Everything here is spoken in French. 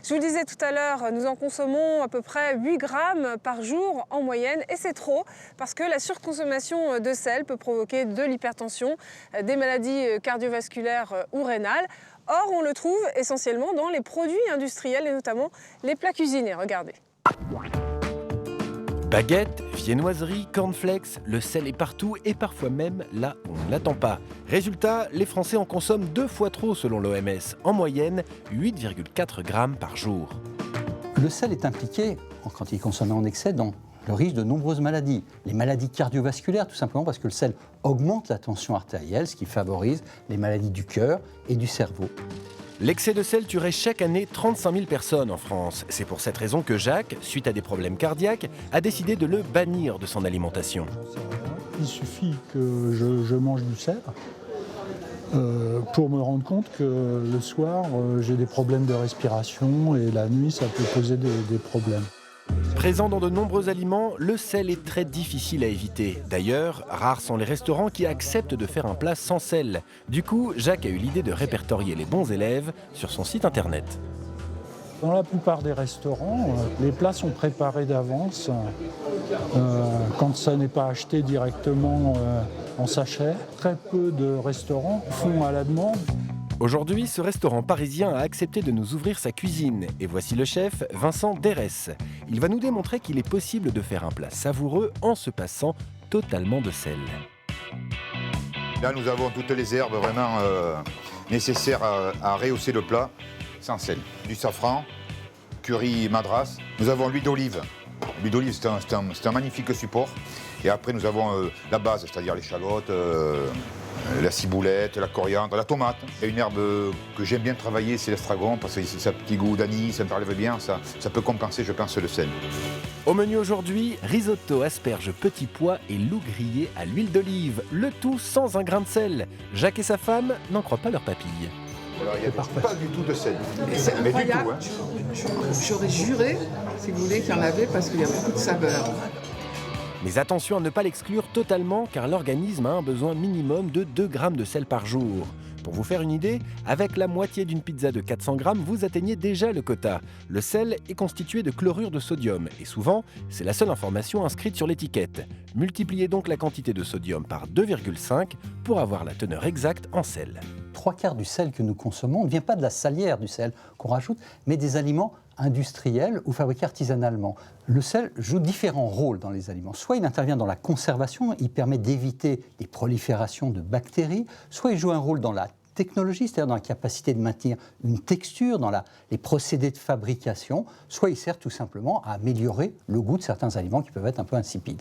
Je vous le disais tout à l'heure, nous en consommons à peu près 8 grammes par jour en moyenne et c'est trop parce que la surconsommation de sel peut provoquer de l'hypertension, des maladies cardiovasculaires ou rénales. Or, on le trouve essentiellement dans les produits industriels et notamment les plats cuisinés. Regardez. Baguettes, viennoiseries, cornflakes, le sel est partout et parfois même là où on ne l'attend pas. Résultat, les Français en consomment 2 fois trop selon l'OMS, en moyenne 8,4 grammes par jour. Le sel est impliqué, quand il est consommé en excès, dans le risque de nombreuses maladies. Les maladies cardiovasculaires, tout simplement parce que le sel augmente la tension artérielle, ce qui favorise les maladies du cœur et du cerveau. L'excès de sel tuerait chaque année 35 000 personnes en France. C'est pour cette raison que Jacques, suite à des problèmes cardiaques, a décidé de le bannir de son alimentation. Il suffit que je mange du sel pour me rendre compte que le soir, j'ai des problèmes de respiration et la nuit, ça peut poser des problèmes. Présent dans de nombreux aliments, le sel est très difficile à éviter. D'ailleurs, rares sont les restaurants qui acceptent de faire un plat sans sel. Du coup, Jacques a eu l'idée de répertorier les bons élèves sur son site internet. Dans la plupart des restaurants, les plats sont préparés d'avance. Quand ça n'est pas acheté directement en sachet, très peu de restaurants font à la demande. Aujourd'hui, ce restaurant parisien a accepté de nous ouvrir sa cuisine. Et voici le chef, Vincent Derès. Il va nous démontrer qu'il est possible de faire un plat savoureux en se passant totalement de sel. Là, nous avons toutes les herbes vraiment nécessaires à rehausser le plat sans sel. Du safran, curry madras. Nous avons l'huile d'olive. L'huile d'olive, c'est un magnifique support. Et après, nous avons la base, c'est-à-dire l'échalote, la ciboulette, la coriandre, la tomate. Et une herbe que j'aime bien travailler, c'est l'estragon, parce que c'est un petit goût d'anis, ça me parle bien, ça peut compenser, je pense, le sel. Au menu aujourd'hui, risotto, asperges, petits pois et loup grillé à l'huile d'olive. Le tout sans un grain de sel. Jacques et sa femme n'en croient pas leurs papilles. Voilà, il n'y a pas du tout de sel. C'est incroyable. Du tout, hein. J'aurais juré, si vous voulez, qu'il y en avait parce qu'il y a beaucoup de saveurs. Mais attention à ne pas l'exclure totalement car l'organisme a un besoin minimum de 2 grammes de sel par jour. Pour vous faire une idée, avec la moitié d'une pizza de 400 grammes, vous atteignez déjà le quota. Le sel est constitué de chlorure de sodium et souvent, c'est la seule information inscrite sur l'étiquette. Multipliez donc la quantité de sodium par 2,5 pour avoir la teneur exacte en sel. 3/4 du sel que nous consommons ne vient pas de la salière du sel qu'on rajoute, mais des aliments industriels ou fabriqués artisanalement. Le sel joue différents rôles dans les aliments. Soit il intervient dans la conservation, il permet d'éviter les proliférations de bactéries, soit il joue un rôle dans la technologie, c'est-à-dire dans la capacité de maintenir une texture, dans les procédés de fabrication, soit il sert tout simplement à améliorer le goût de certains aliments qui peuvent être un peu insipides.